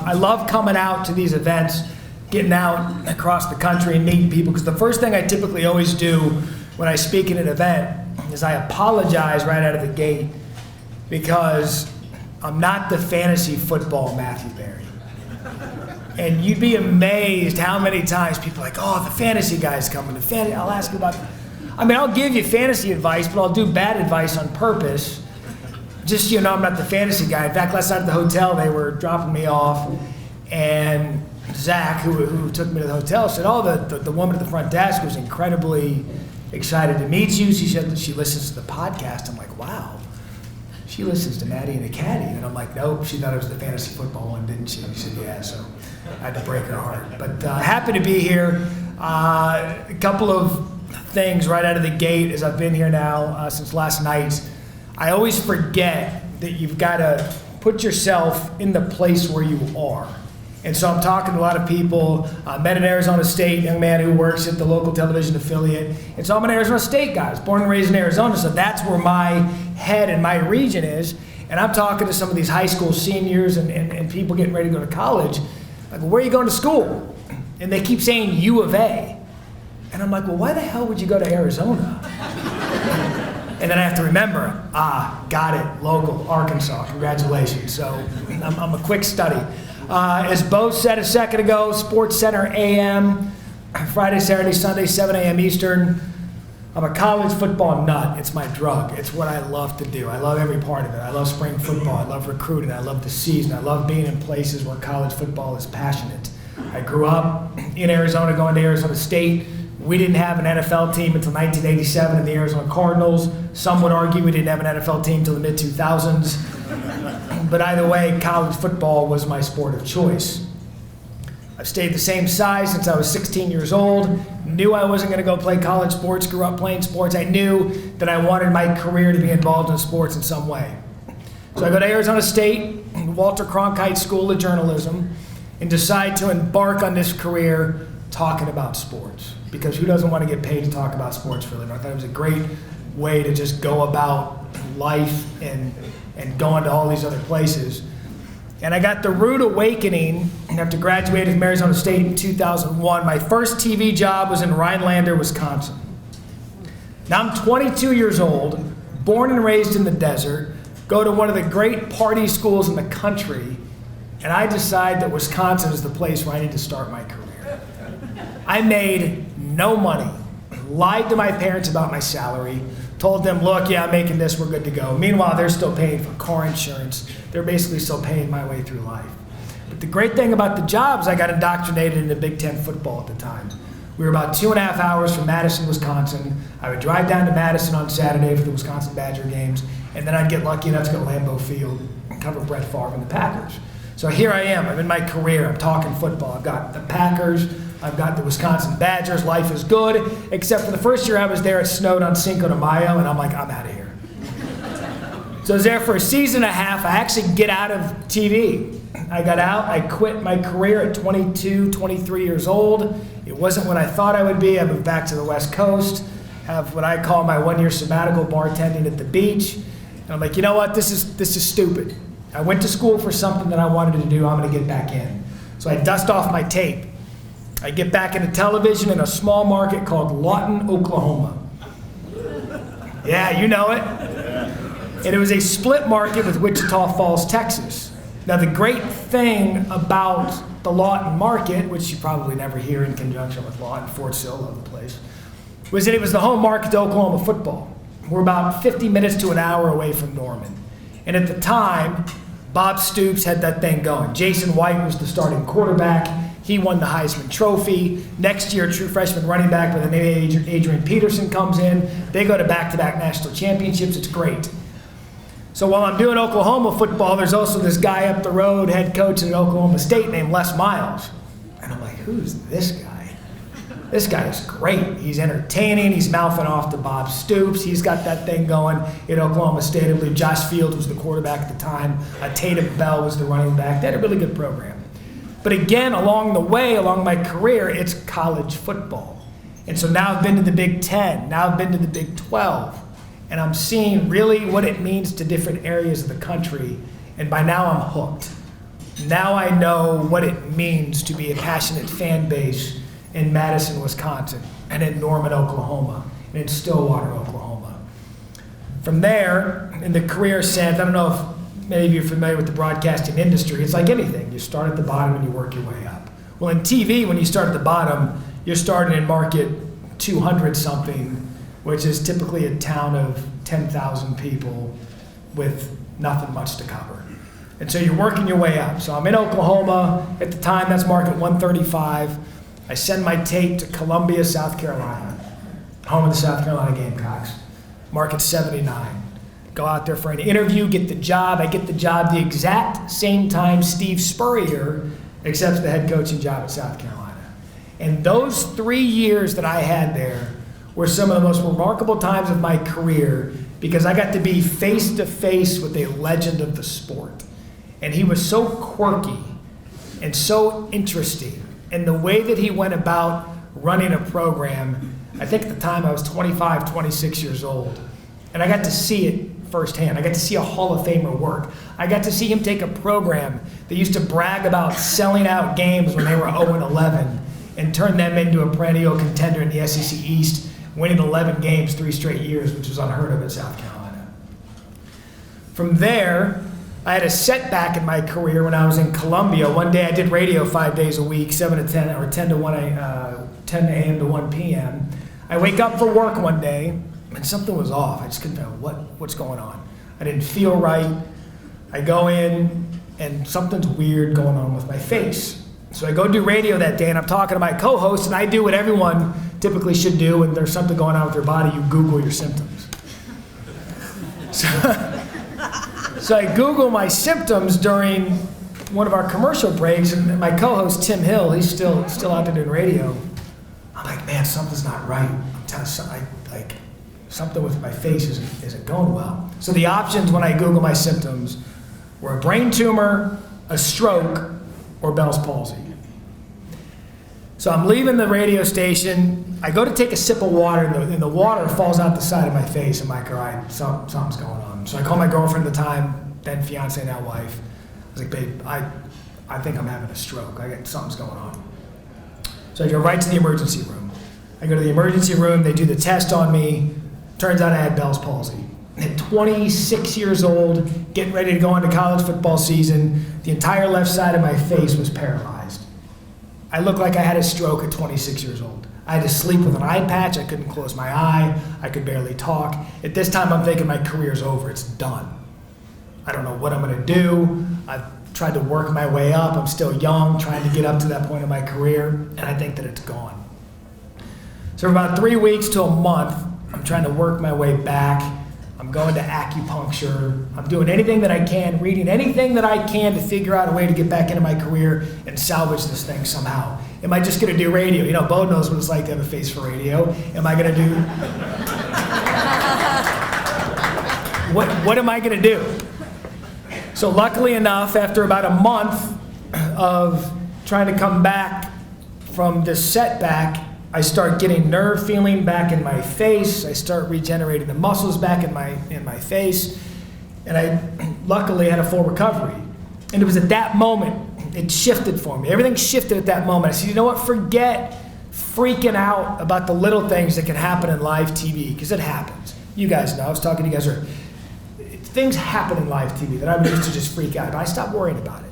I love coming out to these events, getting out across the country and meeting people, because the first thing I typically always do when I speak at an event is I apologize right out of the gate, because I'm not the fantasy football Matthew Barrie. And you'd be amazed how many times people are like, oh, the fantasy guy's coming. I'll ask you about, I'll give you fantasy advice, but I'll do bad advice on purpose. Just, I'm not the fantasy guy. In fact, last night at the hotel, they were dropping me off, and Zach, who took me to the hotel, said, oh, the woman at the front desk was incredibly excited to meet you. She said that she listens to the podcast. I'm like, wow. She listens to Maddie and the Caddy. And I'm like, nope, she thought it was the fantasy football one, didn't she? She said, yeah, so I had to break her heart. But happy to be here. A couple of things right out of the gate as I've been here now since last night. I always forget that you've got to put yourself in the place where you are. And so I'm talking to a lot of people. Met an Arizona State young man who works at the local television affiliate. And so I'm an Arizona State guy. I was born and raised in Arizona, so that's where my head and my region is. And I'm talking to some of these high school seniors and people getting ready to go to college. Like, well, where are you going to school? And they keep saying U of A. And I'm like, well, why the hell would you go to Arizona? And then I have to remember, got it, local, Arkansas, congratulations. So I'm a quick study. As Bo said a second ago, SportsCenter AM, Friday, Saturday, Sunday, 7 a.m. Eastern. I'm a college football nut. It's my drug. It's what I love to do. I love every part of it. I love spring football. I love recruiting. I love the season. I love being in places where college football is passionate. I grew up in Arizona, going to Arizona State. We didn't have an NFL team until 1987 in the Arizona Cardinals. Some would argue we didn't have an NFL team until the mid-2000s. But either way, college football was my sport of choice. I've stayed the same size since I was 16 years old. Knew I wasn't going to go play college sports, grew up playing sports. I knew that I wanted my career to be involved in sports in some way. So I go to Arizona State, Walter Cronkite School of Journalism, and decide to embark on this career talking about sports. Because who doesn't want to get paid to talk about sports for a living? I thought it was a great way to just go about life and going to all these other places. And I got the rude awakening after graduating from Arizona State in 2001. My first TV job was in Rhinelander, Wisconsin. Now I'm 22 years old, born and raised in the desert, go to one of the great party schools in the country, and I decide that Wisconsin is the place where I need to start my career. I made no money, lied to my parents about my salary, told them, look, yeah, I'm making this, we're good to go. Meanwhile, they're still paying for car insurance. They're basically still paying my way through life. But the great thing about the job is I got indoctrinated into Big Ten football at the time. We were about 2.5 hours from Madison, Wisconsin. I would drive down to Madison on Saturday for the Wisconsin Badger games, and then I'd get lucky enough to go to Lambeau Field and cover Brett Favre and the Packers. So here I am, I'm in my career, I'm talking football. I've got the Packers, I've got the Wisconsin Badgers, life is good, except for the first year I was there, it snowed on Cinco de Mayo, and I'm like, I'm out of here. So I was there for a season and a half. I actually get out of TV. I got out, I quit my career at 22, 23 years old. It wasn't what I thought I would be. I moved back to the West Coast, have what I call my 1-year sabbatical bartending at the beach. And I'm like, you know what, this is stupid. I went to school for something that I wanted to do, I'm gonna get back in. So I dust off my tape. I get back into television in a small market called Lawton, Oklahoma. Yeah, you know it. And it was a split market with Wichita Falls, Texas. Now the great thing about the Lawton market, which you probably never hear in conjunction with Lawton, Fort Sill, love the place, was that it was the home market to Oklahoma football. We're about 50 minutes to an hour away from Norman. And at the time, Bob Stoops had that thing going. Jason White was the starting quarterback. He won the Heisman Trophy. Next year, a true freshman running back by the name of Adrian Peterson comes in. They go to back-to-back national championships. It's great. So while I'm doing Oklahoma football, there's also this guy up the road, head coach at Oklahoma State named Les Miles. And I'm like, who's this guy? This guy is great. He's entertaining. He's mouthing off to Bob Stoops. He's got that thing going at Oklahoma State. I believe Josh Fields was the quarterback at the time. Tatum Bell was the running back. They had a really good program. But again, along the way, along my career, it's college football. And so now I've been to the Big Ten. Now I've been to the Big 12. And I'm seeing really what it means to different areas of the country. And by now I'm hooked. Now I know what it means to be a passionate fan base in Madison, Wisconsin, and in Norman, Oklahoma, and in Stillwater, Oklahoma. From there, in the career sense, I don't know if many of you are familiar with the broadcasting industry. It's like anything. You start at the bottom and you work your way up. Well, in TV, when you start at the bottom, you're starting in market 200-something, which is typically a town of 10,000 people with nothing much to cover. And so you're working your way up. So I'm in Oklahoma. At the time, that's market 135. I send my tape to Columbia, South Carolina, home of the South Carolina Gamecocks, market 79. Go out there for an interview, get the job. I get the job the exact same time Steve Spurrier accepts the head coaching job at South Carolina. And those 3 years that I had there were some of the most remarkable times of my career because I got to be face to face with a legend of the sport. And he was so quirky and so interesting. And the way that he went about running a program, I think at the time I was 25, 26 years old. And I got to see it firsthand. I got to see a Hall of Famer work. I got to see him take a program that used to brag about selling out games when they were 0-11 and turn them into a perennial contender in the SEC East, winning 11 games 3 straight years, which was unheard of in South Carolina. From there, I had a setback in my career when I was in Columbia. One day I did radio 5 days a week, 7 to 10, or 10 a.m. to 1 p.m. I wake up for work one day, and something was off. I just couldn't know what's going on. I didn't feel right. I go in, and something's weird going on with my face. So I go do radio that day, and I'm talking to my co-host, and I do what everyone typically should do when there's something going on with their body. You Google your symptoms. So I Google my symptoms during one of our commercial breaks, and my co-host, Tim Hill, he's still out there doing radio. I'm like, man, something's not right. I'm telling you, something with my face isn't going well. So the options when I Google my symptoms were a brain tumor, a stroke, or Bell's palsy. So I'm leaving the radio station. I go to take a sip of water, and the water falls out the side of my face. I'm like, all right, something's going on. So I call my girlfriend at the time, then fiance, now wife. I was like, babe, I think I'm having a stroke. Something's going on. So I go right to the emergency room. I go to the emergency room. They do the test on me. Turns out I had Bell's palsy. At 26 years old, getting ready to go into college football season, the entire left side of my face was paralyzed. I looked like I had a stroke at 26 years old. I had to sleep with an eye patch. I couldn't close my eye. I could barely talk. At this time, I'm thinking my career's over. It's done. I don't know what I'm going to do. I've tried to work my way up. I'm still young, trying to get up to that point in my career, and I think that it's gone. So for about 3 weeks to a month, I'm trying to work my way back. I'm going to acupuncture. I'm doing anything that I can, reading anything that I can to figure out a way to get back into my career and salvage this thing somehow. Am I just going to do radio? You know, Bo knows what it's like to have a face for radio. Am I going to do... What am I going to do? So luckily enough, after about a month of trying to come back from this setback, I start getting nerve feeling back in my face. I start regenerating the muscles back in my face. And I luckily had a full recovery. And it was at that moment, it shifted for me. Everything shifted at that moment. I said, you know what, forget freaking out about the little things that can happen in live TV, because it happens. You guys know, I was talking to you guys earlier. Things happen in live TV that I used to just freak out. But I stopped worrying about it.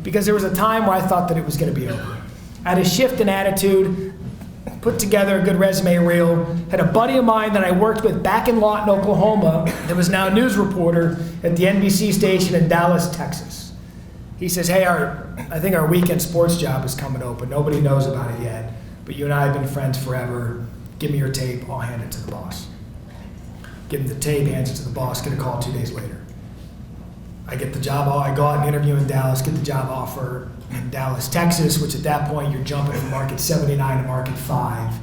Because there was a time where I thought that it was going to be over. I had a shift in attitude, put together a good resume reel, had a buddy of mine that I worked with back in Lawton, Oklahoma, that was now a news reporter at the NBC station in Dallas, Texas. He says, hey, I think our weekend sports job is coming open. Nobody knows about it yet, but you and I have been friends forever. Give me your tape, I'll hand it to the boss. Give him the tape, hands it to the boss, get a call 2 days later. I get the job, I go out and interview in Dallas, get the job offer in Dallas, Texas, which at that point you're jumping from market 79 to market 5,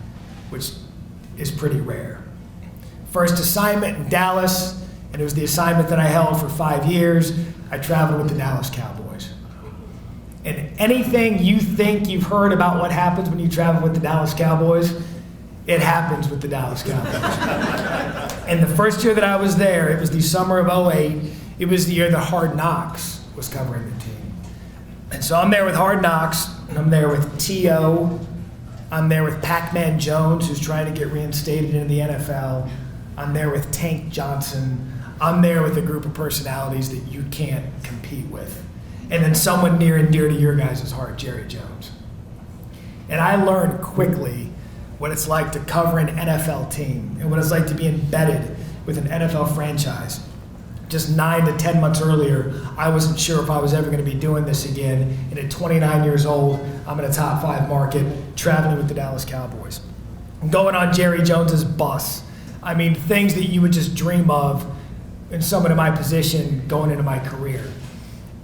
which is pretty rare. First assignment in Dallas, and it was the assignment that I held for 5 years. I traveled with the Dallas Cowboys. And anything you think you've heard about what happens when you travel with the Dallas Cowboys, it happens with the Dallas Cowboys. And the first year that I was there, it was the summer of '08, it was the year that Hard Knocks was covering the team. And so I'm there with Hard Knocks, and I'm there with T.O., I'm there with Pac-Man Jones, who's trying to get reinstated into the NFL. I'm there with Tank Johnson. I'm there with a group of personalities that you can't compete with. And then someone near and dear to your guys' heart, Jerry Jones. And I learned quickly what it's like to cover an NFL team and what it's like to be embedded with an NFL franchise. Just 9 to 10 months earlier, I wasn't sure if I was ever going to be doing this again. And at 29 years old, I'm in a top 5 market, traveling with the Dallas Cowboys. I'm going on Jerry Jones's bus. I mean, things that you would just dream of in someone in my position going into my career.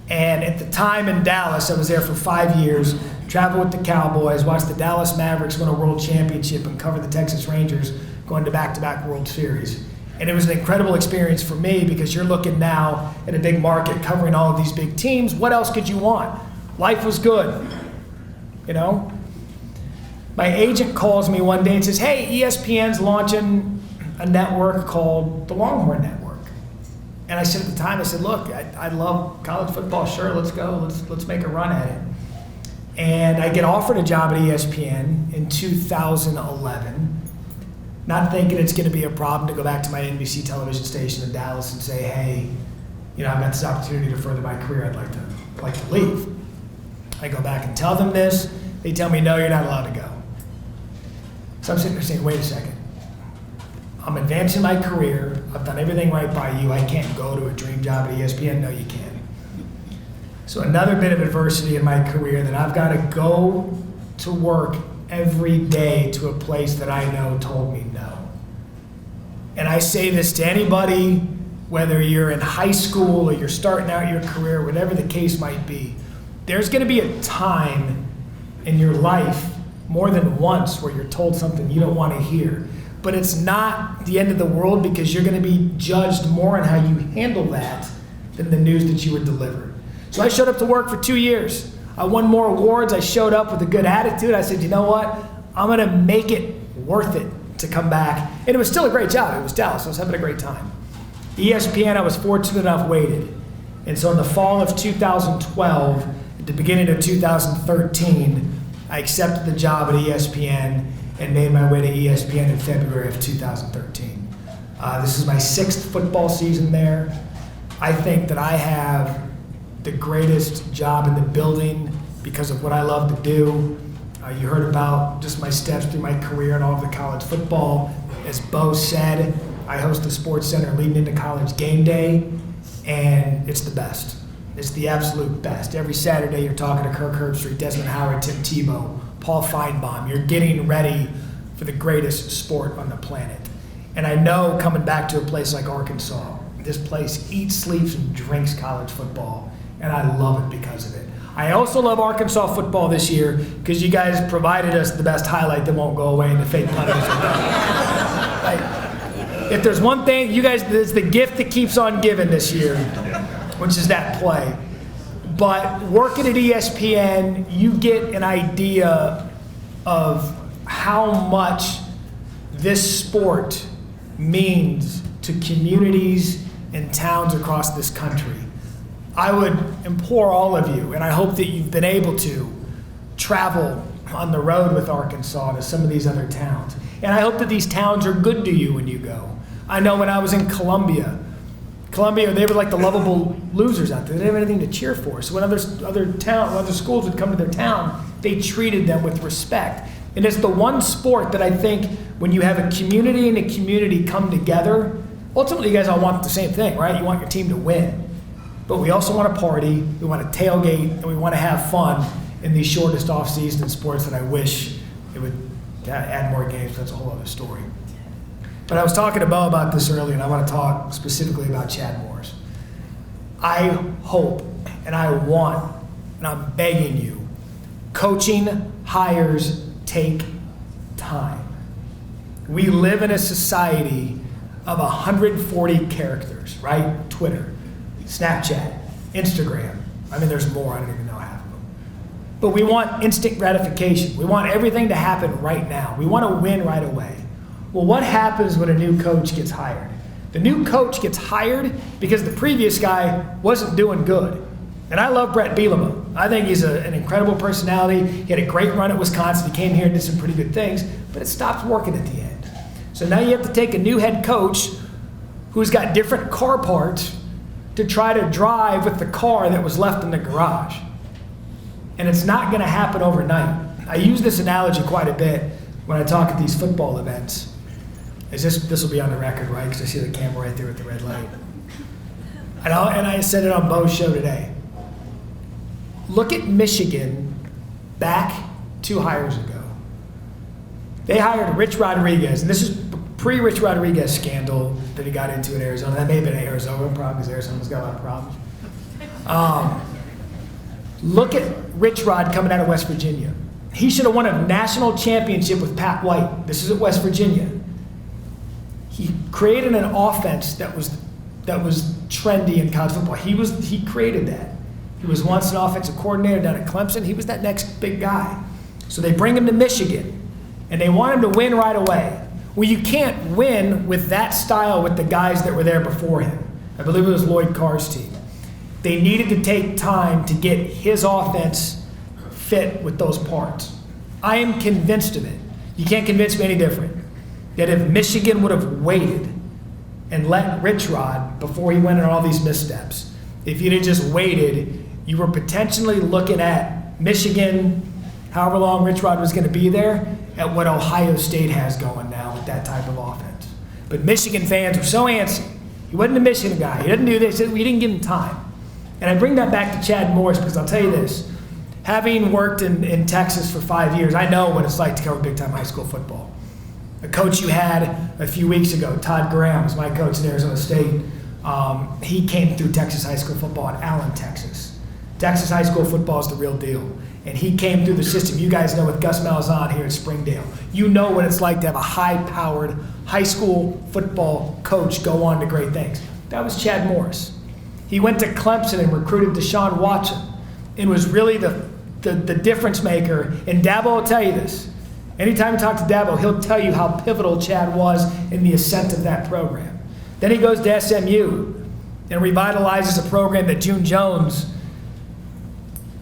And at the time in Dallas, I was there for 5 years, traveled with the Cowboys, watched the Dallas Mavericks win a world championship and cover the Texas Rangers going to back-to-back World Series. And it was an incredible experience for me because you're looking now at a big market covering all of these big teams. What else could you want? Life was good, you know? My agent calls me one day and says, hey, ESPN's launching a network called the Longhorn Network. And I said at the time, I said, look, I love college football, sure, let's go, let's make a run at it. And I get offered a job at ESPN in 2011. Not thinking it's going to be a problem to go back to my NBC television station in Dallas and say, hey, you know, I've got this opportunity to further my career, I'd like to leave. I go back and tell them this, they tell me, no, you're not allowed to go. So I'm sitting there saying, wait a second. I'm advancing my career, I've done everything right by you, I can't go to a dream job at ESPN, no you can. So another bit of adversity in my career that I've got to go to work every day to a place that I know told me no. And I say this to anybody, whether you're in high school or you're starting out your career, whatever the case might be, there's going to be a time in your life more than once where you're told something you don't want to hear. But it's not the end of the world because you're going to be judged more on how you handle that than the news that you would deliver. So I showed up to work for 2 years. I won more awards. I showed up with a good attitude. I said, you know what? I'm going to make it worth it to come back. And it was still a great job. It was Dallas. I was having a great time. ESPN, I was fortunate enough, waited. And so in the fall of 2012, at the beginning of 2013, I accepted the job at ESPN and made my way to ESPN in February of 2013. This is my 6th football season there. I think that I have the greatest job in the building because of what I love to do. You heard about just my steps through my career and all of the college football. As Bo said, I host the SportsCenter leading into college game day, and it's the best. It's the absolute best. Every Saturday you're talking to Kirk Herbstreit, Desmond Howard, Tim Tebow, Paul Feinbaum. You're getting ready for the greatest sport on the planet. And I know coming back to a place like Arkansas, this place eats, sleeps, and drinks college football. And I love it because of it. I also love Arkansas football this year because you guys provided us the best highlight that won't go away in the fake punishment. If there's one thing, you guys, it's the gift that keeps on giving this year, which is that play. But working at ESPN, you get an idea of how much this sport means to communities and towns across this country. I would implore all of you, and I hope that you've been able to travel on the road with Arkansas to some of these other towns. And I hope that these towns are good to you when you go. I know when I was in Columbia, they were like the lovable losers out there. They didn't have anything to cheer for. So when other schools would come to their town, they treated them with respect. And it's the one sport that I think when you have a community and a community come together, ultimately you guys all want the same thing, right? You want your team to win. But we also want to party, we want to tailgate, and we want to have fun in these shortest off-season sports that I wish it would add more games. That's a whole other story. But I was talking to Bo about this earlier, and I want to talk specifically about Chad Morris. I hope, and I want, and I'm begging you, coaching hires take time. We live in a society of 140 characters, right? Twitter, Snapchat, Instagram. I mean, there's more. I don't even know half of them. But we want instant gratification. We want everything to happen right now. We want to win right away. Well, what happens when a new coach gets hired? The new coach gets hired because the previous guy wasn't doing good. And I love Brett Bielema. I think he's an incredible personality. He had a great run at Wisconsin. He came here and did some pretty good things, but it stopped working at the end. So now you have to take a new head coach who's got different car parts to try to drive with the car that was left in the garage. And it's not going to happen overnight. I use this analogy quite a bit when I talk at these football events. This will be on the record, right? Because I see the camera right there with the red light. And I said it on Bo's show today. Look at Michigan back 2 hires ago. They hired Rich Rodriguez, and this is pre-Rich Rodriguez scandal that he got into in Arizona. That may have been an Arizona problem because Arizona's got a lot of problems. Look at Rich Rod coming out of West Virginia. He should have won a national championship with Pat White. This is at West Virginia. He created an offense that was trendy in college football. He created that. He was once an offensive coordinator down at Clemson. He was that next big guy. So they bring him to Michigan, and they want him to win right away. Well, you can't win with that style with the guys that were there before him. I believe it was Lloyd Carr's team. They needed to take time to get his offense fit with those parts. I am convinced of it. You can't convince me any different. That if Michigan would have waited and let Rich Rod, before he went on all these missteps, if you'd have just waited, you were potentially looking at Michigan, however long Rich Rod was going to be there, at what Ohio State has going now with that type of offense. But Michigan fans were so antsy. He wasn't a Michigan guy. He doesn't do this. We didn't give him time. And I bring that back to Chad Morris because I'll tell you this. Having worked in Texas for 5 years, I know what it's like to cover big-time high school football. A coach you had a few weeks ago, Todd Graham, was my coach at Arizona State. He came through Texas high school football in Allen, Texas. Texas high school football is the real deal. And he came through the system. You guys know with Gus Malzahn here at Springdale. You know what it's like to have a high-powered high school football coach go on to great things. That was Chad Morris. He went to Clemson and recruited Deshaun Watson and was really the difference maker. And Dabo will tell you this. Anytime you talk to Dabo, he'll tell you how pivotal Chad was in the ascent of that program. Then he goes to SMU and revitalizes a program that June Jones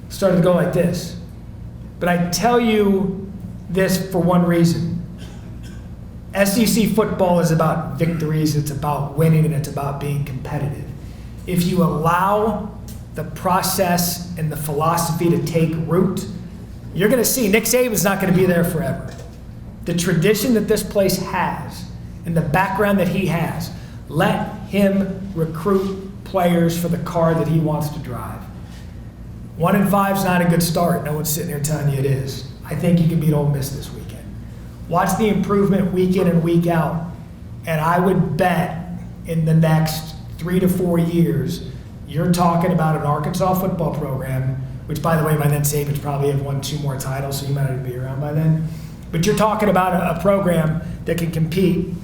started to go like this. But I tell you this for one reason. SEC football is about victories, it's about winning, and it's about being competitive. If you allow the process and the philosophy to take root, you're going to see Nick Saban's not going to be there forever. The tradition that this place has and the background that he has, let him recruit players for the car that he wants to drive. 1-5 is not a good start. No one's sitting here telling you it is. I think you can beat Ole Miss this weekend. Watch the improvement week in and week out, and I would bet in the next 3 to 4 years, you're talking about an Arkansas football program, which, by the way, by then Saban's probably have won 2 more titles, so you might not be around by then. But you're talking about a program that can compete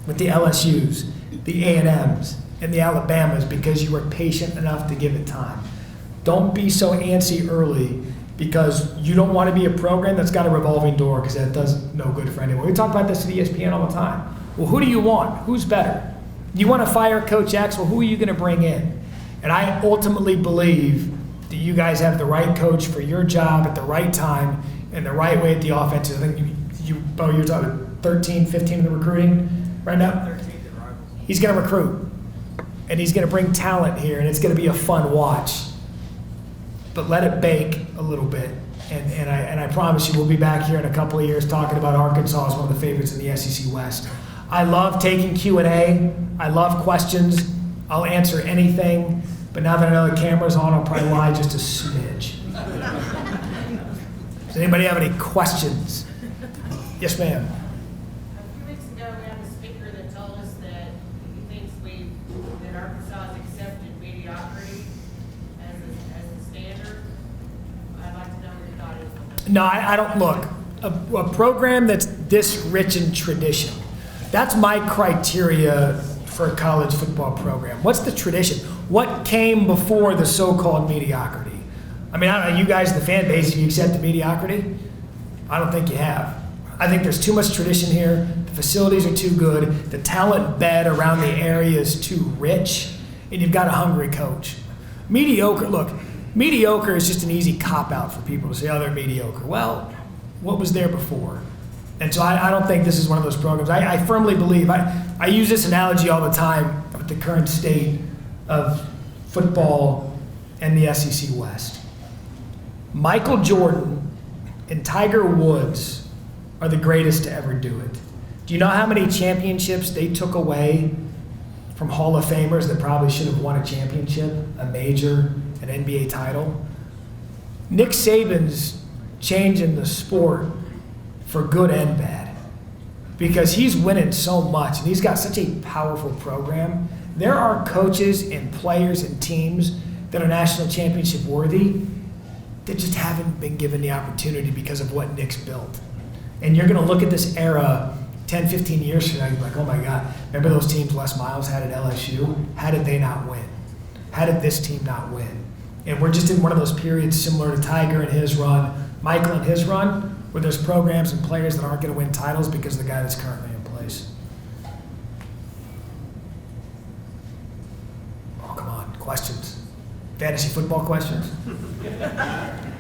with the LSUs, the A&Ms, and the Alabamas because you were patient enough to give it time. Don't be so antsy early because you don't want to be a program that's got a revolving door because that does no good for anyone. We talk about this at ESPN all the time. Well, who do you want? Who's better? You want to fire Coach X? Well, who are you going to bring in? And I ultimately believe that you guys have the right coach for your job at the right time and the right way at the offense. I think you're talking 13, 15 in the recruiting right now? 13 in rivals. He's going to recruit. And he's going to bring talent here, and it's going to be a fun watch. But let it bake a little bit. And I promise you we'll be back here in a couple of years talking about Arkansas as one of the favorites in the SEC West. I love taking Q&A. I love questions. I'll answer anything. But now that I know the camera's on, I'll probably lie just a smidge. Does anybody have any questions? Yes, ma'am. A few weeks ago, we had a speaker that told us that he thinks that Arkansas has accepted mediocrity as a standard. I'd like to know what your thought is on that. No, I don't. Look, a program that's this rich in tradition, that's my criteria for a college football program. What's the tradition? What came before the so-called mediocrity? I mean, I don't know, you guys, the fan base, have you accepted mediocrity? I don't think you have. I think there's too much tradition here. The facilities are too good. The talent bed around the area is too rich. And you've got a hungry coach. Mediocre, look, mediocre is just an easy cop-out for people to say, oh, they're mediocre. Well, what was there before? And so I don't think this is one of those programs. I firmly believe, I use this analogy all the time with the current state of football and the SEC West. Michael Jordan and Tiger Woods are the greatest to ever do it. Do you know how many championships they took away from Hall of Famers that probably should have won a championship, a major, an NBA title? Nick Saban's changing the sport for good and bad because he's winning so much and he's got such a powerful program. There are coaches and players and teams that are national championship worthy that just haven't been given the opportunity because of what Nick's built. And you're going to look at this era 10, 15 years from now, you're like, oh my God, remember those teams Les Miles had at LSU? How did they not win? How did this team not win? And we're just in one of those periods similar to Tiger and his run, Michael and his run, where there's programs and players that aren't going to win titles because of the guy that's currently in place. Oh, come on, questions. Fantasy football questions?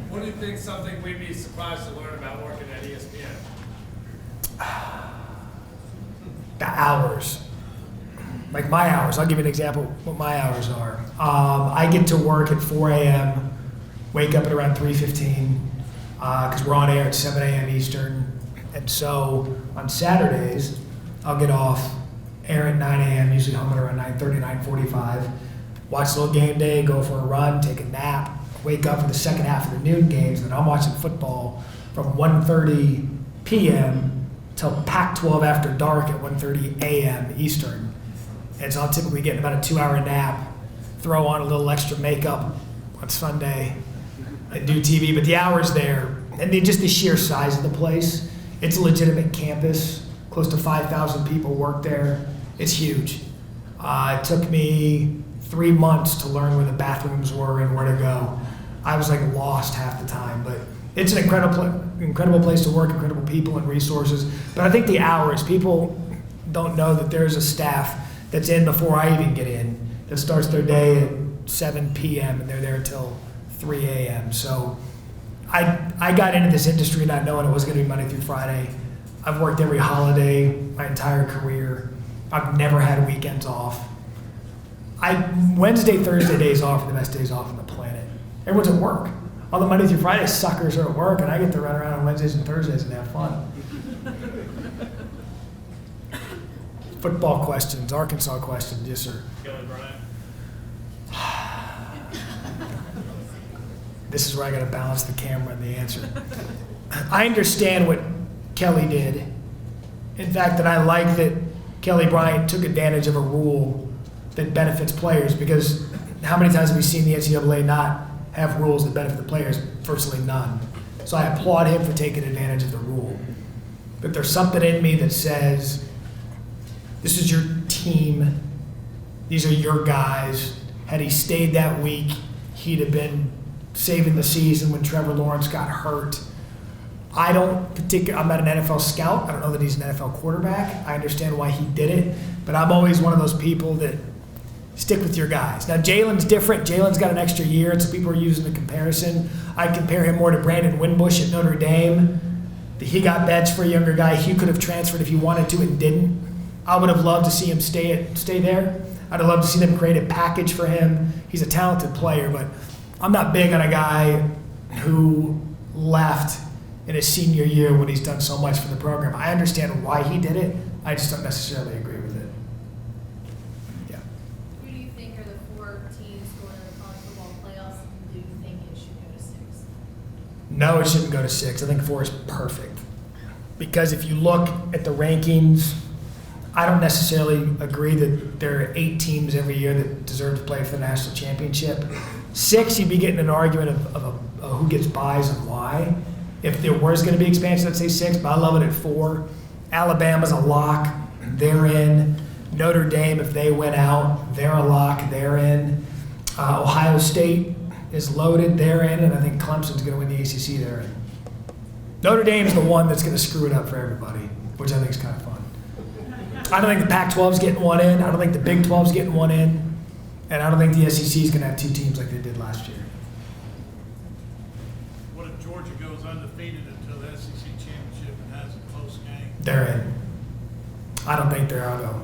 What do you think something we'd be surprised to learn about working at ESPN? The hours. Like my hours. I'll give you an example of what my hours are. I get to work at 4 a.m., wake up at around 3:15, because we're on air at 7 a.m. Eastern. And so on Saturdays, I'll get off air at 9 a.m., usually home at around 9:30, 9:45. Watch a little game day, go for a run, take a nap, wake up for the second half of the noon games, and I'm watching football from 1:30 p.m. till Pac-12 after dark at 1:30 a.m. Eastern. And so I'll typically get about a 2-hour nap, throw on a little extra makeup on Sunday, and do TV. But the hours there, and just the sheer size of the place, it's a legitimate campus. Close to 5,000 people work there. It's huge. It took me 3 months to learn where the bathrooms were and where to go. I was like lost half the time, but it's an incredible place to work, incredible people and resources. But I think the hours, people don't know that there's a staff that's in before I even get in, that starts their day at 7 p.m. and they're there till 3 a.m. So I got into this industry not knowing it was going to be Monday through Friday. I've worked every holiday my entire career. I've never had weekends off. Wednesday, Thursday days off are the best days off on the planet. Everyone's at work. All the Monday through Friday suckers are at work, and I get to run around on Wednesdays and Thursdays and have fun. Football questions, Arkansas questions, yes sir. Kelly Bryant. This is where I got to balance the camera and the answer. I understand what Kelly did. In fact, that I like that Kelly Bryant took advantage of a rule that benefits players, because how many times have we seen the NCAA not have rules that benefit the players? Virtually none. So I applaud him for taking advantage of the rule. But there's something in me that says, this is your team. These are your guys. Had he stayed that week, he'd have been saving the season when Trevor Lawrence got hurt. I'm not an NFL scout. I don't know that he's an NFL quarterback. I understand why he did it. But I'm always one of those people that stick with your guys. Now, Jalen's different. Jalen's got an extra year, and so people are using the comparison. I'd compare him more to Brandon Wimbush at Notre Dame. He got benched for a younger guy. He could have transferred if he wanted to and didn't. I would have loved to see him stay there. I'd have loved to see them create a package for him. He's a talented player, but I'm not big on a guy who left in his senior year when he's done so much for the program. I understand why he did it. I just don't necessarily agree with it. Yeah. Who do you think are the 4 teams going to the college football playoffs, and do you think it should go to 6? No, it shouldn't go to 6. I think 4 is perfect. Because if you look at the rankings, I don't necessarily agree that there are 8 teams every year that deserve to play for the national championship. 6, you'd be getting an argument of who gets buys and why. If there was going to be expansion, I'd say 6, but I love it at 4. Alabama's a lock. They're in. Notre Dame, if they went out, they're a lock. They're in. Ohio State is loaded. They're in. And I think Clemson's going to win the ACC. They're in. Notre Dame's the one that's going to screw it up for everybody, which I think is kind of fun. I don't think the Pac-12's getting one in. I don't think the Big 12's getting one in. And I don't think the SEC is going to have 2 teams like they did last year. Georgia goes undefeated until the SEC championship and has a close game? They're in. I don't think they're out though.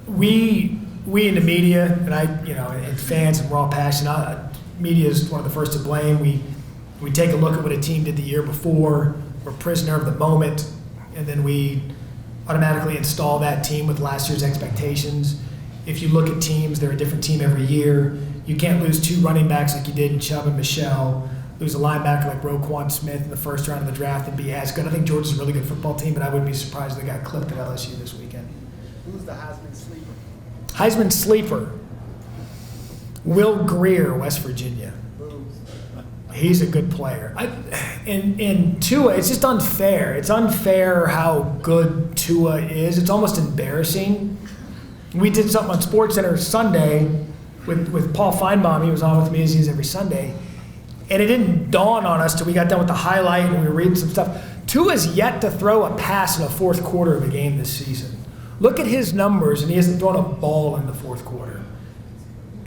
We in the media, and and fans, and we're all passionate. Media is one of the first to blame. We take a look at what a team did the year before. We're prisoner of the moment, and then we automatically install that team with last year's expectations. If you look at teams, they're a different team every year. You can't lose 2 running backs like you did in Chubb and Michelle. Lose a linebacker like Roquan Smith in the first round of the draft and be as good. I think Georgia's a really good football team, but I wouldn't be surprised if they got clipped at LSU this weekend. Who's the Heisman sleeper? Heisman sleeper, Will Greer, West Virginia. He's a good player. And Tua, it's just unfair. It's unfair how good Tua is. It's almost embarrassing. We did something on SportsCenter Sunday with Paul Feinbaum. He was on with me as he is every Sunday. And it didn't dawn on us till we got done with the highlight and we were reading some stuff. Tua's yet to throw a pass in the fourth quarter of a game this season. Look at his numbers, and he hasn't thrown a ball in the fourth quarter.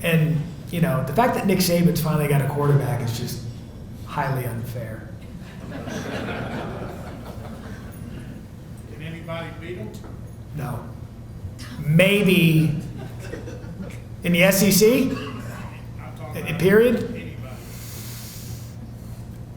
And, the fact that Nick Saban's finally got a quarterback is just highly unfair. Can anybody beat them? No. Maybe in the SEC? I'm talking about Period? anybody.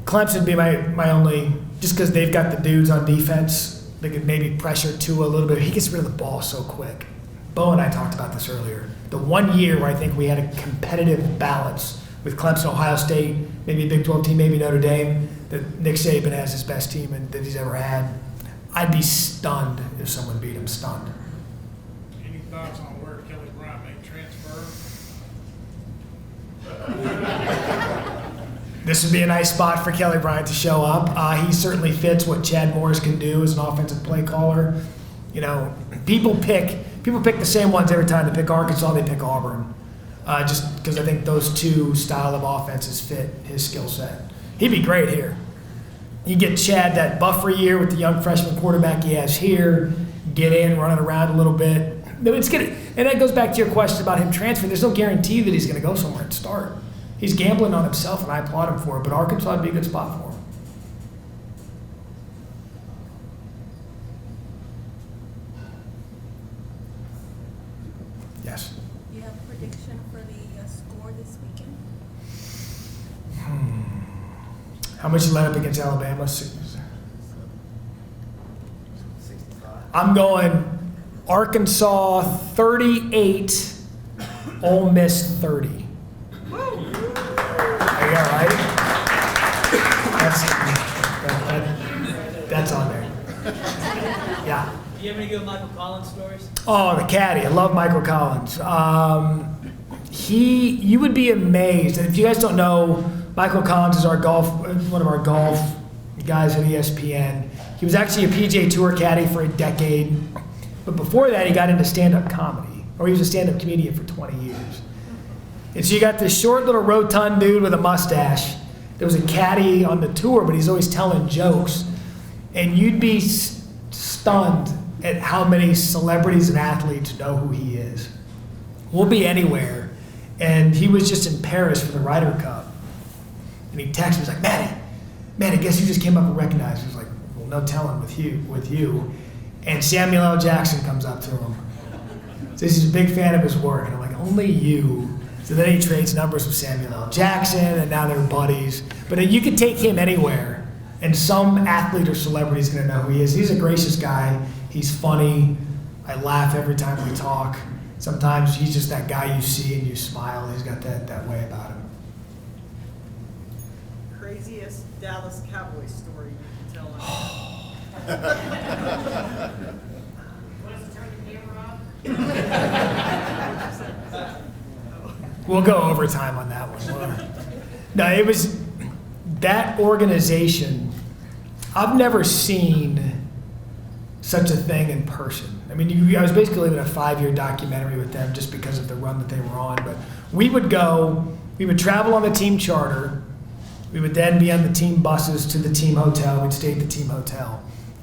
Clemson would be my only, just because they've got the dudes on defense. They could maybe pressure Tua a little bit. He gets rid of the ball so quick. Bo and I talked about this earlier. The 1 year where I think we had a competitive balance with Clemson, Ohio State, maybe a Big 12 team, maybe Notre Dame, that Nick Saban has his best team that he's ever had. I'd be stunned if someone beat him, stunned. Any thoughts on where Kelly Bryant may transfer? This would be a nice spot for Kelly Bryant to show up. He certainly fits what Chad Morris can do as an offensive play caller. People pick the same ones every time. They pick Arkansas, they pick Auburn. Just because I think those two style of offenses fit his skill set. He'd be great here. You get Chad that buffer year with the young freshman quarterback he has here, get in, running around a little bit. And that goes back to your question about him transferring. There's no guarantee that he's going to go somewhere and start. He's gambling on himself, and I applaud him for it, but Arkansas would be a good spot for him. Yes. Do you have a prediction for the score this weekend? How much you let up against Alabama? 65. I'm going Arkansas 38, Ole Miss 30. Are you all right? That's on there. Yeah. Do you have any good Michael Collins stories? Oh, the caddy. I love Michael Collins. You would be amazed. And if you guys don't know, Michael Collins is one of our golf guys at ESPN. He was actually a PGA Tour caddy for a decade. But before that, he got into stand-up comedy. Or he was a stand-up comedian for 20 years. And so you got this short little rotund dude with a mustache. There was a caddy on the tour, but he's always telling jokes. And you'd be stunned at how many celebrities and athletes know who he is. We'll be anywhere. And he was just in Paris for the Ryder Cup. And he texted me, he's like, Matty, guess who just came up and recognized? He was like, well, no telling with you. And Samuel L. Jackson comes up to him. Says he's a big fan of his work. And I'm like, only you. So then he trades numbers with Samuel L. Jackson, and now they're buddies. But you could take him anywhere, and some athlete or celebrity is going to know who he is. He's a gracious guy. He's funny. I laugh every time we talk. Sometimes he's just that guy you see and you smile. He's got that way about him. Craziest Dallas Cowboys story you can tell us. What does it turn the camera off? We'll go overtime on that one. No, it was that organization. I've never seen such a thing in person. I mean, I was basically living a 5-year documentary with them just because of the run that they were on. But we would travel on the team charter. We would then be on the team buses to the team hotel. We'd stay at the team hotel.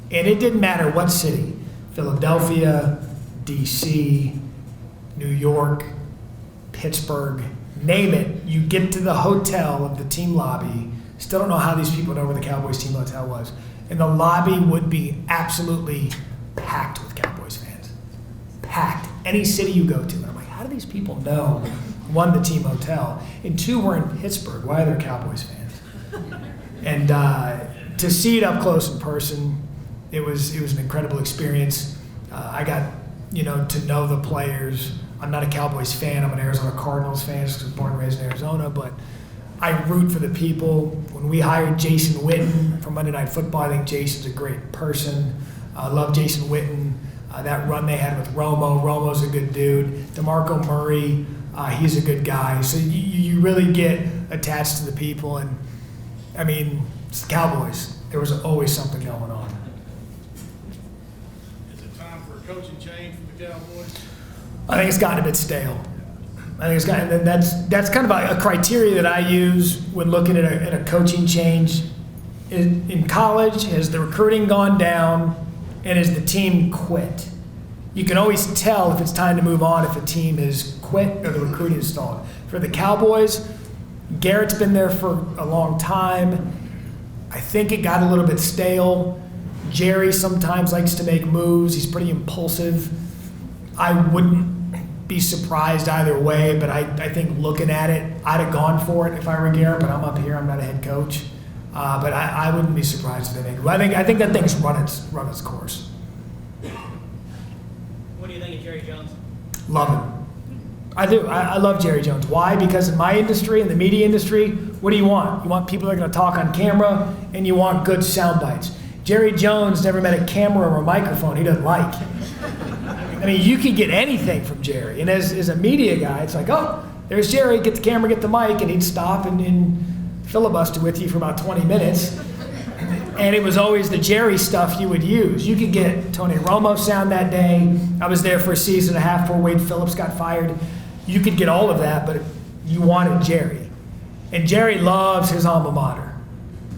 And it didn't matter what city, Philadelphia, DC, New York, Pittsburgh, name it, you get to the hotel of the team lobby Still don't know how these people know where the Cowboys team hotel was. And the lobby would be absolutely packed with Cowboys fans. Packed. Any city you go to. And I'm like, how do these people know, one, the team hotel, and two, we're in Pittsburgh. Why are there Cowboys fans? And to see it up close in person, it was an incredible experience. I got, to know the players. I'm not a Cowboys fan. I'm an Arizona Cardinals fan because I was born and raised in Arizona, but I root for the people. When we hired Jason Witten from Monday Night Football, I think Jason's a great person. I love Jason Witten. That run they had with Romo's a good dude. DeMarco Murray, he's a good guy. So you really get attached to the people. And, I mean, it's the Cowboys. There was always something going on. Is it time for a coaching change for the Cowboys? I think it's gotten a bit stale. I think it's gotten, and that's kind of a criteria that I use when looking at a coaching change. In college, has the recruiting gone down and has the team quit? You can always tell if it's time to move on if a team has quit or the recruiting is stalled. For the Cowboys, Garrett's been there for a long time. I think it got a little bit stale. Jerry sometimes likes to make moves. He's pretty impulsive. I wouldn't be surprised either way, but I think looking at it, I'd have gone for it if I were Garrett, but I'm up here, I'm not a head coach. But I wouldn't be surprised if they make it. I think that thing's run its course. What do you think of Jerry Jones? Love him. I do. I love Jerry Jones. Why? Because in my industry, in the media industry, what do you want? You want people that are going to talk on camera, and you want good sound bites. Jerry Jones never met a camera or a microphone he doesn't like. I mean, you can get anything from Jerry. And as a media guy, it's like, oh, there's Jerry, get the camera, get the mic, and he'd stop and filibuster with you for about 20 minutes. And it was always the Jerry stuff you would use. You could get Tony Romo sound that day. I was there for a season and a half before Wade Phillips got fired. You could get all of that, but you wanted Jerry. And Jerry loves his alma mater,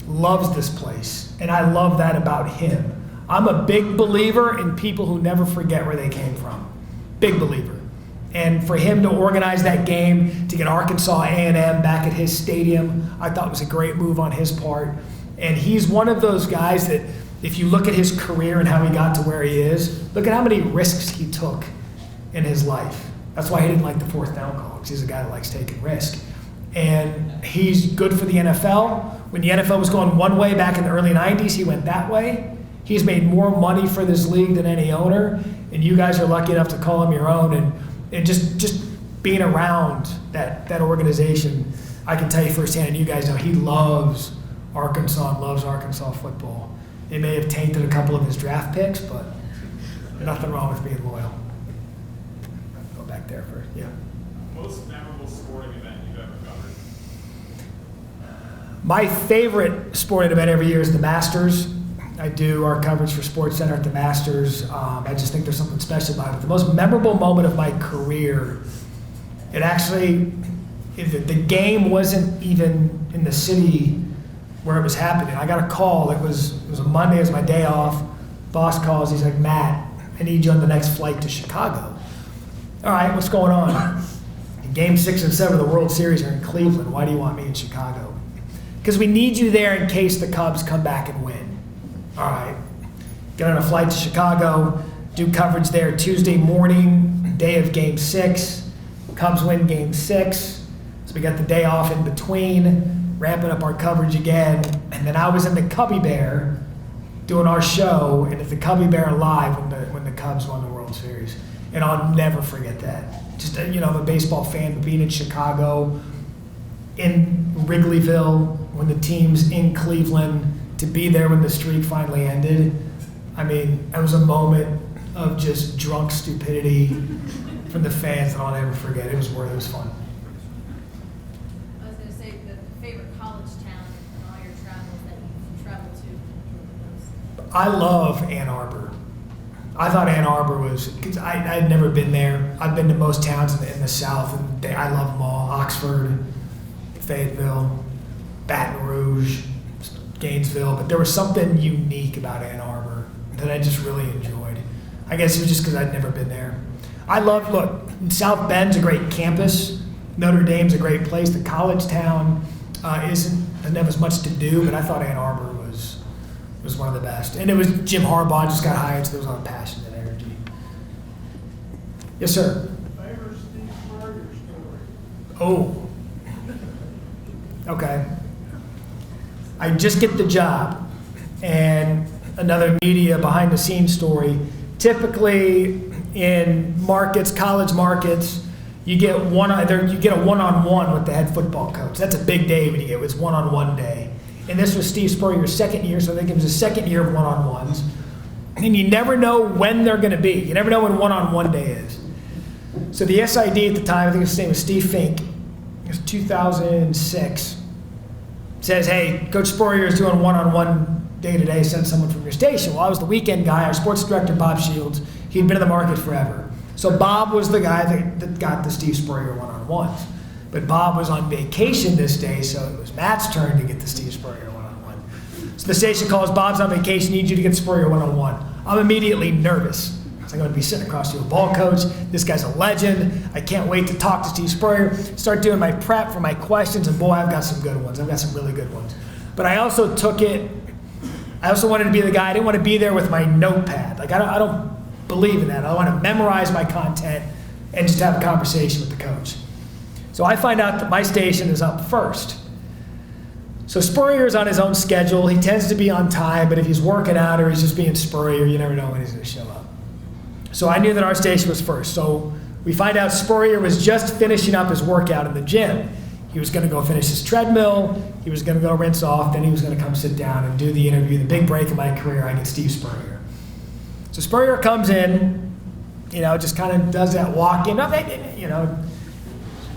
loves this place. And I love that about him. I'm a big believer in people who never forget where they came from. Big believer. And for him to organize that game, to get Arkansas A&M back at his stadium, I thought was a great move on his part. And he's one of those guys that, if you look at his career and how he got to where he is, look at how many risks he took in his life. That's why he didn't like the fourth down call, because he's a guy that likes taking risk. And he's good for the NFL. When the NFL was going one way back in the early 90s, he went that way. He's made more money for this league than any owner, and you guys are lucky enough to call him your own. And just being around that organization, I can tell you firsthand, and you guys know, he loves Arkansas and loves Arkansas football. It may have tainted a couple of his draft picks, but nothing wrong with being loyal. Go back there first, yeah. Most memorable sporting event you've ever covered? My favorite sporting event every year is the Masters. I do our coverage for SportsCenter at the Masters. I just think there's something special about it. The most memorable moment of my career, the game wasn't even in the city where it was happening. I got a call. It was a Monday. It was my day off. Boss calls. He's like, Matt, I need you on the next flight to Chicago. All right, what's going on? Game 6 and 7 of the World Series are in Cleveland. Why do you want me in Chicago? Because we need you there in case the Cubs come back and win. All right, get on a flight to Chicago, do coverage there Tuesday morning, day of Game 6. Cubs win Game 6, so we got the day off in between, ramping up our coverage again. And then I was in the Cubby Bear doing our show, and at the Cubby Bear Live when the Cubs won the World Series. And I'll never forget that. Just, I'm a baseball fan, but being in Chicago, in Wrigleyville, when the team's in Cleveland, to be there when the streak finally ended, I mean, it was a moment of just drunk stupidity from the fans that I'll never forget. It was fun. I was going to say, the favorite college town in all your travels that you've traveled to. I love Ann Arbor. I thought Ann Arbor was, because I'd never been there. I've been to most towns in the South, and I love them all. Oxford, Fayetteville, Baton Rouge, Gainesville, but there was something unique about Ann Arbor that I just really enjoyed. I guess it was just because I'd never been there. South Bend's a great campus. Notre Dame's a great place, the college town. doesn't have as much to do, but I thought Ann Arbor was one of the best. And it was Jim Harbaugh just got hired, so there was a lot of passion and energy. Yes, sir. Favorite Steve Spurrier story? Oh. Okay. I just get the job, and another media behind the scenes story. Typically in markets, college markets, you get a one-on-one with the head football coach. That's a big day when you get it's one-on-one day. And this was Steve Spurrier's second year, so I think it was his second year of one-on-ones. And you never know when they're going to be. You never know when one-on-one day is. So the SID at the time, I think his name was Steve Fink. It was 2006. Says, hey, Coach Spurrier is doing one-on-one day today. Send someone from your station. Well, I was the weekend guy. Our sports director, Bob Shields. He'd been in the market forever. So Bob was the guy that got the Steve Spurrier one-on-ones. But Bob was on vacation this day, so it was Matt's turn to get the Steve Spurrier one-on-one. So the station calls, Bob's on vacation, need you to get Spurrier one-on-one. I'm immediately nervous. I'm going to be sitting across to a ball coach. This guy's a legend. I can't wait to talk to Steve Spurrier. Start doing my prep for my questions, and boy, I've got some good ones. I've got some really good ones. But I also wanted to be the guy. I didn't want to be there with my notepad. Like I don't believe in that. I want to memorize my content and just have a conversation with the coach. So I find out that my station is up first. So Spurrier's on his own schedule. He tends to be on time, but if he's working out or he's just being Spurrier, you never know when he's going to show up. So I knew that our station was first. So we find out Spurrier was just finishing up his workout in the gym. He was going to go finish his treadmill. He was going to go rinse off. Then he was going to come sit down and do the interview. The big break of my career, I get Steve Spurrier. So Spurrier comes in, just kind of does that walk in,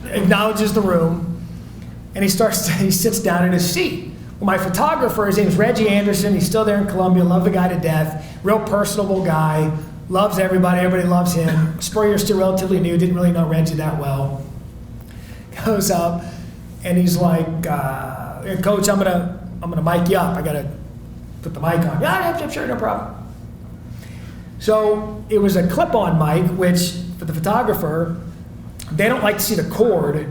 acknowledges the room, and he sits down in his seat. Well, my photographer, his name's Reggie Anderson. He's still there in Columbia. Love the guy to death. Real personable guy. Loves everybody. Everybody loves him. Spurrier's still relatively new. Didn't really know Reggie that well. Goes up, and he's like, Coach, I'm gonna mic you up. I gotta put the mic on. Yeah, sure, no problem. So it was a clip-on mic, which for the photographer, they don't like to see the cord,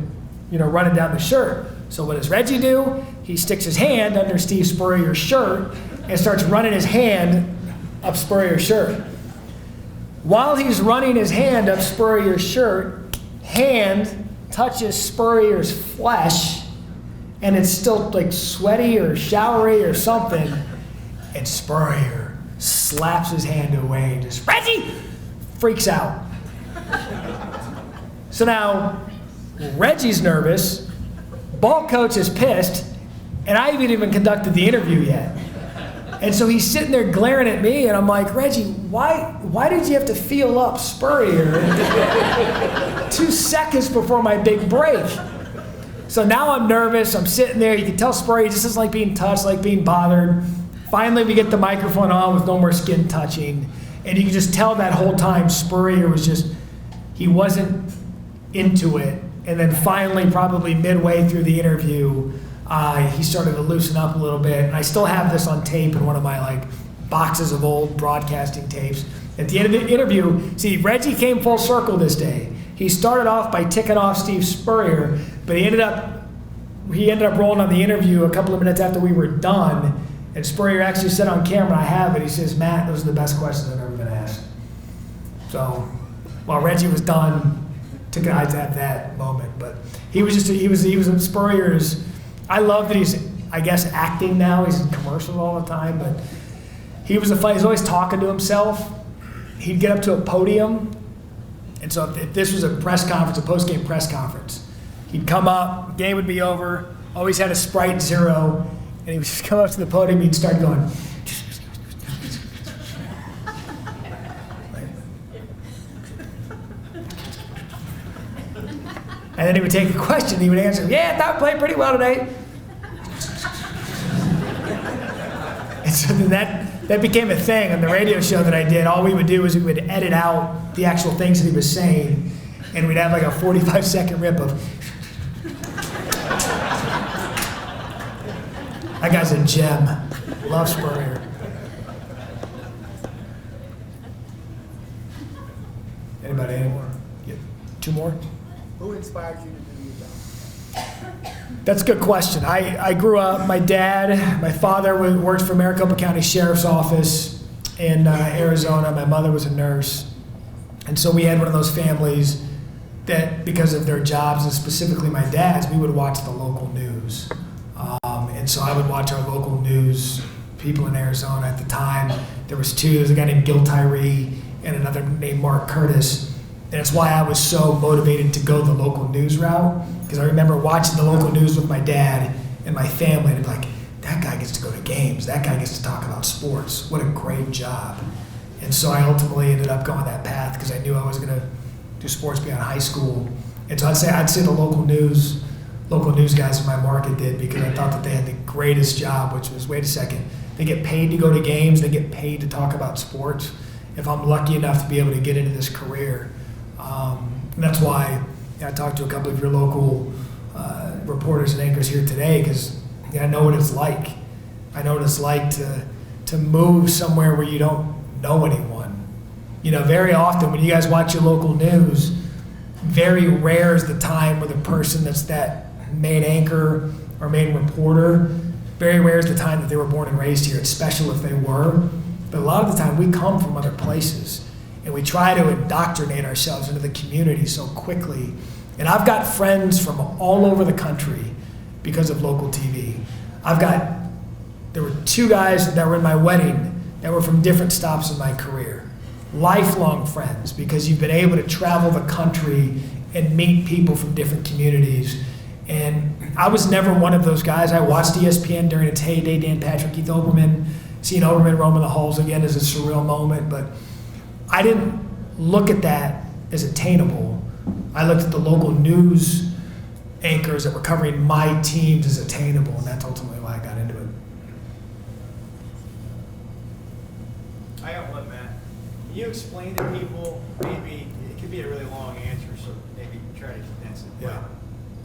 running down the shirt. So what does Reggie do? He sticks his hand under Steve Spurrier's shirt and starts running his hand up Spurrier's shirt. While he's running his hand up Spurrier's shirt, hand touches Spurrier's flesh, and it's still like sweaty or showery or something, and Spurrier slaps his hand away and just, Reggie! Freaks out. So now, Reggie's nervous, ball coach is pissed, and I haven't even conducted the interview yet. And so he's sitting there glaring at me, and I'm like, Reggie, why did you have to feel up Spurrier 2 seconds before my big break? So now I'm nervous, I'm sitting there, you can tell Spurrier just doesn't like being touched, like being bothered. Finally, we get the microphone on with no more skin touching, and you can just tell that whole time Spurrier he wasn't into it. And then finally, probably midway through the interview, he started to loosen up a little bit. And I still have this on tape in one of my boxes of old broadcasting tapes. At the end of the interview, see, Reggie came full circle this day. He started off by ticking off Steve Spurrier, but he ended up rolling on the interview a couple of minutes after we were done. And Spurrier actually said on camera, I have it, he says, Matt, those are the best questions I've ever been asked. So while Reggie was done, took it to have that moment. But he was in Spurrier's. I love that he's, I guess, acting now. He's in commercials all the time, but he's always talking to himself. He'd get up to a podium, and so if this was a press conference, a post-game press conference, he'd come up, game would be over, always had a Sprite Zero, and he would just come up to the podium, he'd start going, and then he would take a question, he would answer, yeah, I thought we played pretty well today. And so then that became a thing on the radio show that I did. All we would do is we would edit out the actual things that he was saying, and we'd have a 45-second rip of, that guy's a gem. Love Spurrier. Anybody, any more? Yeah. 2 more? Who inspired you to do your job? That's a good question. I grew up, my father worked for Maricopa County Sheriff's Office in Arizona. My mother was a nurse. And so we had one of those families that, because of their jobs, and specifically my dad's, we would watch the local news. And so I would watch our local news people in Arizona at the time. There was two. There was a guy named Gil Tyree and another named Mark Curtis. And it's why I was so motivated to go the local news route, because I remember watching the local news with my dad and my family, and like, that guy gets to go to games. That guy gets to talk about sports. What a great job. And so I ultimately ended up going that path because I knew I was going to do sports beyond high school. And so I'd say the local news guys in my market did, because I thought that they had the greatest job, which was, wait a second, they get paid to go to games, they get paid to talk about sports. If I'm lucky enough to be able to get into this career, and that's why I talked to a couple of your local reporters and anchors here today, because I know what it's like. I know what it's like to move somewhere where you don't know anyone. You know, very often when you guys watch your local news, very rare is the time where the person that's that main anchor or main reporter, very rare is the time that they were born and raised here. It's special if they were, but a lot of the time we come from other places and we try to indoctrinate ourselves into the community so quickly. And I've got friends from all over the country because of local TV. There were two guys that were in my wedding that were from different stops in my career. Lifelong friends, because you've been able to travel the country and meet people from different communities. And I was never one of those guys. I watched ESPN during its heyday, Dan Patrick, Keith Olbermann. Seeing Olbermann roaming the halls again is a surreal moment, but I didn't look at that as attainable. I looked at the local news anchors that were covering my teams as attainable, and that's ultimately why I got into it. I got one, Matt. Can you explain to people, maybe, it could be a really long answer, so maybe try to condense it. Yeah.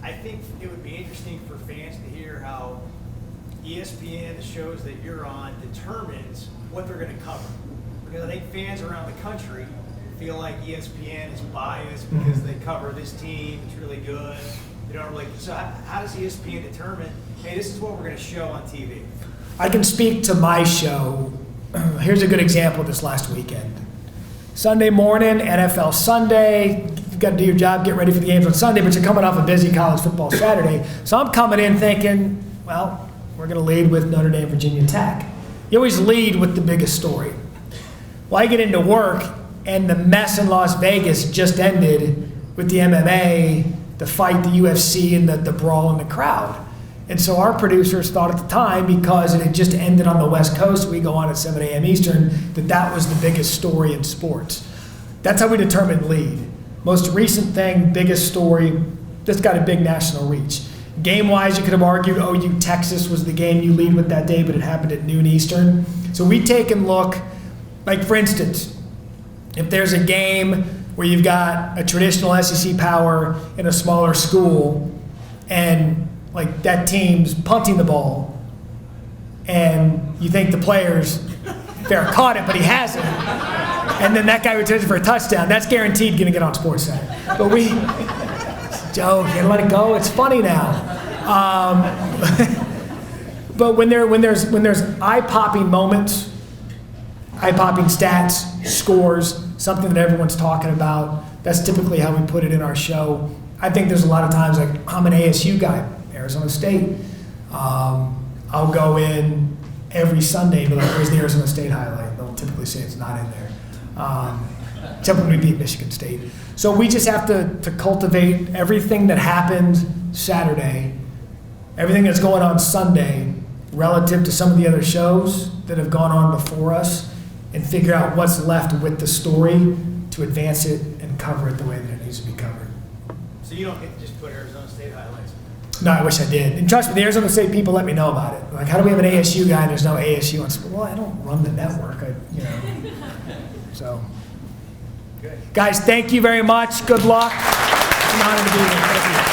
I think it would be interesting for fans to hear how ESPN, the shows that you're on, determines what they're going to cover. Because I think fans around the country feel like ESPN is biased because they cover this team, it's really good. They don't really. So how does ESPN determine, hey, this is what we're going to show on TV? I can speak to my show. Here's a good example this last weekend. Sunday morning, NFL Sunday. You've got to do your job, get ready for the games on Sunday, but you're coming off a busy college football Saturday. So I'm coming in thinking, well, we're going to lead with Notre Dame, Virginia Tech. You always lead with the biggest story. Well, I get into work, and the mess in Las Vegas just ended with the MMA, the fight, the UFC, and the brawl in the crowd. And so our producers thought at the time, because it had just ended on the West Coast, we go on at 7 a.m. Eastern, that was the biggest story in sports. That's how we determined lead. Most recent thing, biggest story, that's got a big national reach. Game-wise, you could have argued OU Texas was the game you lead with that day, but it happened at noon Eastern. So we take and look, like for instance, if there's a game where you've got a traditional SEC power in a smaller school, and like that team's punting the ball, and you think the player's fair caught it, but he hasn't, and then that guy returns it for a touchdown, that's guaranteed going to get on SportsCenter. But we, Joe, you gotta let it go. It's funny now. But when there's eye-popping moments, eye-popping stats, scores, something that everyone's talking about, that's typically how we put it in our show. I think there's a lot of times, like, I'm an ASU guy, Arizona State. I'll go in every Sunday and be like, where's the Arizona State highlight? They'll typically say it's not in there. Except when we beat Michigan State. So we just have to cultivate everything that happened Saturday, everything that's going on Sunday, relative to some of the other shows that have gone on before us, and figure out what's left with the story to advance it and cover it the way that it needs to be covered. So you don't get to just put Arizona State highlights? No, I wish I did. And trust me, the Arizona State people let me know about it. Like, how do we have an ASU guy and there's no ASU on sports? Well, I don't run the network. So. Good. Guys, thank you very much. Good luck. It's an honor to be here. Thank you.